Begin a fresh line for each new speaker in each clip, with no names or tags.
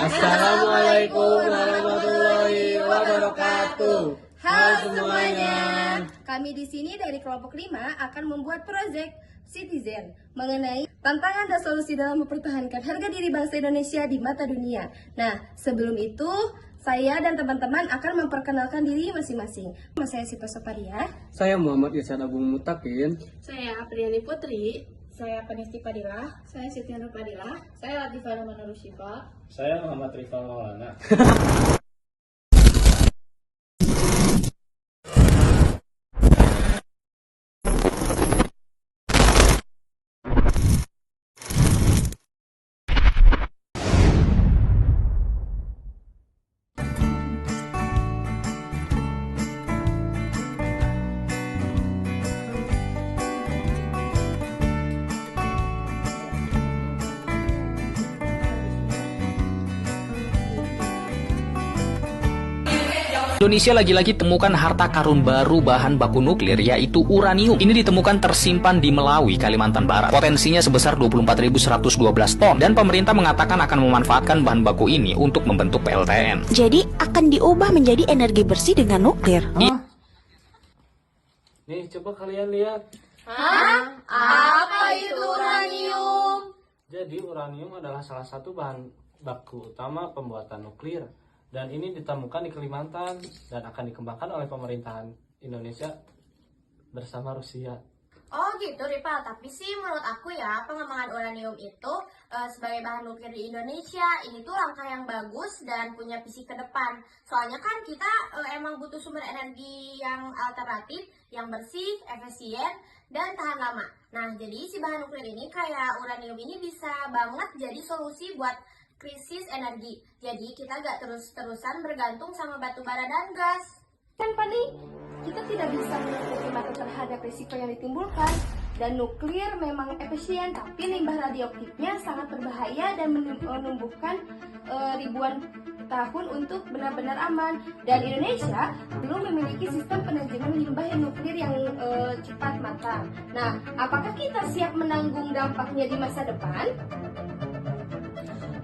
Assalamualaikum warahmatullahi wabarakatuh.
Halo semuanya. Kami di sini dari kelompok 5 akan membuat proyek Citizen mengenai tantangan dan solusi dalam mempertahankan harga diri bangsa Indonesia di mata dunia. Nah, sebelum itu saya dan teman-teman akan memperkenalkan diri masing-masing. Nama saya Sita Soparia.
Saya Muhammad Irsyad Agung Mutakin.
Saya Apriyani Putri.
Saya Penisti Padilla.
Saya Siti Nur Padilla.
Saya Latifah Manurus Syifa.
Saya Muhammad Rifal Maulana.
Indonesia lagi-lagi temukan harta karun baru bahan baku nuklir, yaitu uranium. Ini ditemukan tersimpan di Melawi, Kalimantan Barat. Potensinya sebesar 24.112 ton, dan pemerintah mengatakan akan memanfaatkan bahan baku ini untuk membentuk PLTN.
Jadi akan diubah menjadi energi bersih dengan nuklir.
Nih, coba kalian lihat.
Hah? Apa itu uranium?
Jadi, uranium adalah salah satu bahan baku utama pembuatan nuklir. Dan ini ditemukan di Kalimantan dan akan dikembangkan oleh pemerintahan Indonesia bersama Rusia.
Oh gitu Ripa, tapi sih menurut aku ya pengembangan uranium itu sebagai bahan nuklir di Indonesia ini tuh langkah yang bagus dan punya visi ke depan. Soalnya kan kita emang butuh sumber energi yang alternatif, yang bersih, efisien, dan tahan lama. Nah jadi si bahan nuklir ini kayak uranium ini bisa banget jadi solusi buat krisis energi. Jadi kita gak terus-terusan bergantung sama batu bara dan gas.
Kan Pani, kita tidak bisa menutupi mata terhadap risiko yang ditimbulkan. Dan nuklir memang efisien, tapi limbah radioaktifnya sangat berbahaya dan menumbuhkan ribuan tahun untuk benar-benar aman. Dan Indonesia belum memiliki sistem penanaman limbah nuklir yang cepat matang. Nah, apakah kita siap menanggung dampaknya di masa depan?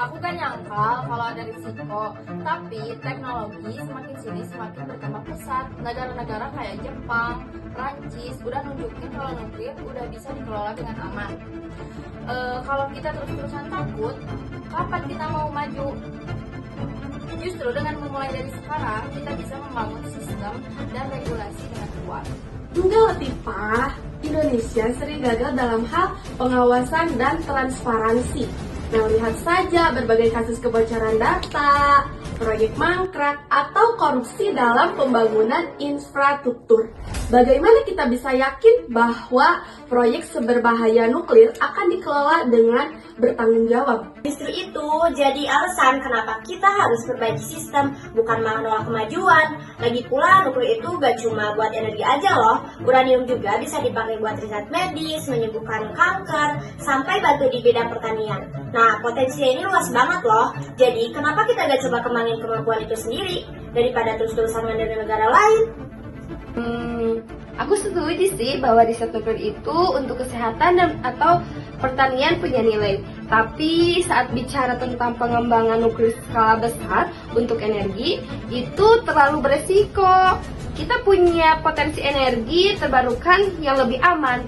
Aku kan nyangka kalau ada risiko, tapi teknologi semakin sini semakin berkembang pesat. Negara-negara kayak Jepang, Prancis udah nunjukin kalau nuklir udah bisa dikelola dengan aman. Kalau kita terus-terusan takut, kapan kita mau maju? Justru dengan memulai dari sekarang, kita bisa membangun sistem dan regulasi dengan kuat.
Enggak Latifah, Indonesia sering gagal dalam hal pengawasan dan transparansi. Nah, lihat saja berbagai kasus kebocoran data, proyek mangkrak, atau korupsi dalam pembangunan infrastruktur. Bagaimana kita bisa yakin bahwa proyek seberbahaya nuklir akan dikelola dengan bertanggung jawab?
Justru itu jadi alasan kenapa kita harus perbaiki sistem, bukan malah nolak kemajuan. Lagi pula nuklir itu gak cuma buat energi aja loh. Uranium juga bisa dipakai buat riset medis, menyembuhkan kanker, sampai bantu di bidang pertanian. Nah, potensinya ini luas banget loh. Jadi, kenapa kita gak coba kembangin kemampuan itu sendiri daripada terus-terusan mengandalkan negara lain?
Aku setuju sih bahwa riset nuklir itu untuk kesehatan dan atau pertanian punya nilai. Tapi saat bicara tentang pengembangan nuklir skala besar untuk energi, itu terlalu beresiko. Kita punya potensi energi terbarukan yang lebih aman,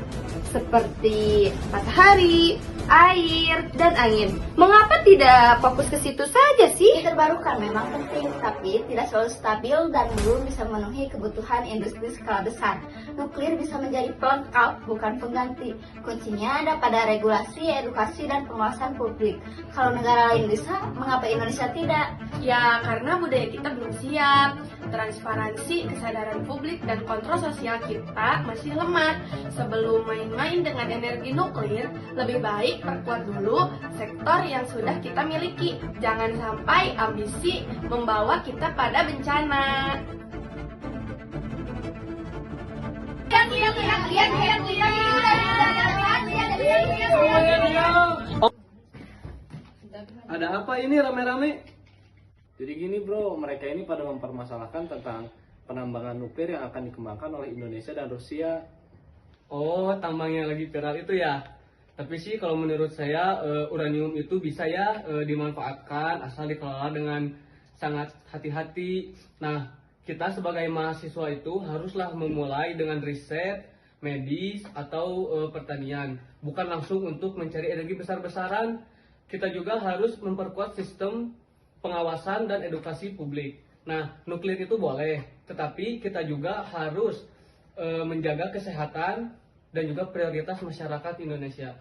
seperti matahari, air, dan angin. Mengapa tidak fokus ke situ saja sih?
Terbarukan memang penting, tapi tidak selalu stabil dan belum bisa memenuhi kebutuhan industri skala besar. Nuklir bisa menjadi pelengkap, bukan pengganti. Kuncinya ada pada regulasi, edukasi, dan pengawasan publik. Kalau negara lain bisa, mengapa Indonesia tidak?
Ya, karena budaya kita belum siap. Transparansi, kesadaran publik, dan kontrol sosial kita masih lemah. Sebelum main-main dengan energi nuklir, lebih baik perkuat dulu sektor yang sudah kita miliki. Jangan sampai ambisi membawa kita pada bencana.
Ada apa ini rame-rame? Jadi gini bro, mereka ini pada mempermasalahkan tentang penambangan nuklir yang akan dikembangkan oleh Indonesia dan Rusia.
Oh, tambang yang lagi viral itu ya? Tapi sih kalau menurut saya uranium itu bisa ya dimanfaatkan asal dikelola dengan sangat hati-hati. Nah, kita sebagai mahasiswa itu haruslah memulai dengan riset medis atau pertanian, bukan langsung untuk mencari energi besar-besaran. Kita juga harus memperkuat sistem pengawasan dan edukasi publik. Nah, nuklir itu boleh, tetapi kita juga harus menjaga kesehatan dan juga prioritas masyarakat Indonesia.